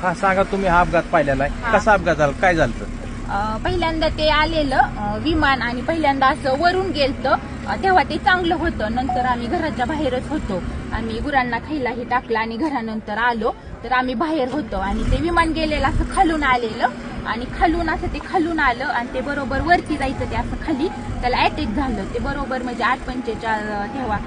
हा सांगा, तुम्ही हा अपघात पाहिलेला आहे, कसा अपघात झाला, काय झालं? पहिल्यांदा ते आलेलं विमान आणि पहिल्यांदा असं वरून गेलतं, तेव्हा ते चांगलं होतं. नंतर आम्ही घराच्या बाहेरच होतो, आम्ही गुरांना खायलाही टाकलं आणि घरानंतर आलो तर आम्ही बाहेर होतो आणि ते विमान गेलेलं असं खालून आलेलं आणि खालून असं ते खालून आलं आणि ते बरोबर वरती जायचं, ते असं खाली त्याला अटॅक झालं. ते बरोबर म्हणजे 8:45 तेव्हा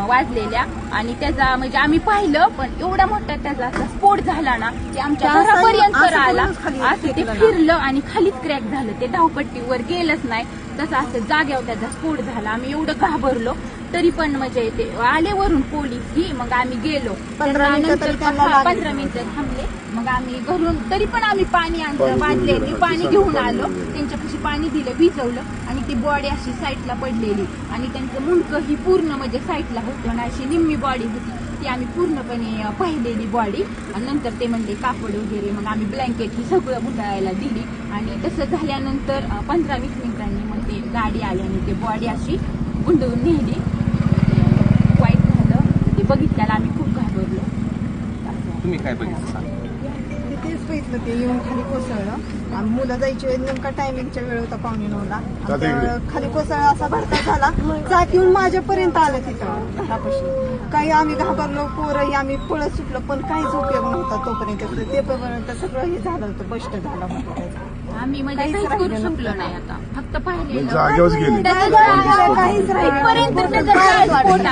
वाजलेल्या आणि त्याचा म्हणजे आम्ही पाहिलं, पण एवढा मोठा त्याचा असा स्फोट झाला ना की आमच्या घरापर्यंत आला. असं ते फिरलं आणि खालीच क्रॅक झालं, ते धावपट्टीवर गेलंच नाही, तसं असं जाग्यावर त्याचा स्फोट झाला. आम्ही एवढं घाबरलो, तरी पण म्हणजे ते आले वरून पोलीस ही, मग आम्ही गेलो. 15 मिनिटं थांबले, मग आम्ही घरून तरी पण आम्ही पाणी आणलं, बादले पाणी घेऊन आलो, त्यांच्यापाशी पाणी दिलं, भिजवलं आणि ती बॉडी अशी साईडला पडलेली आणि त्यांचं मुंडकं ही पूर्ण म्हणजे साईडला होतं आणि अशी निम्मी बॉडी होती, ती आम्ही पूर्णपणे पाहिलेली बॉडी. आणि नंतर ते म्हणले कापड वगैरे, मग आम्ही ब्लँकेट ही सगळं गुंडाळायला दिली आणि तसं झाल्यानंतर 15-20 मिनिटांनी मग ते गाडी आली आणि ते बॉडी अशी गुंडळून नेली. वाईट झालं, ते बघितल्याला आम्ही खूप घाबरलो. तुम्ही काय बघितलं सांगा? तेच बघितलं, ते येऊन खाली कोसळलं आणि मुलं जायची वेळ नेमका टायमिंगच्या वेळ होता 9:15ला. खाली कोसळला, असा भरता झाला, चाक येऊन माझ्यापर्यंत आलं तिथं घरापाशी. काही आम्ही घाबरलो, पोरही आम्ही पळत सुटलो, पण काहीच उपयोग नव्हता तोपर्यंत. ते पर्यंत सगळं हे झालं होतं, बस्ट झालं होतं. आम्ही म्हणजे काहीच करू शकलो नाही, आता फक्त पाहिलेलं जागेवर गेले. काहीच राहिलं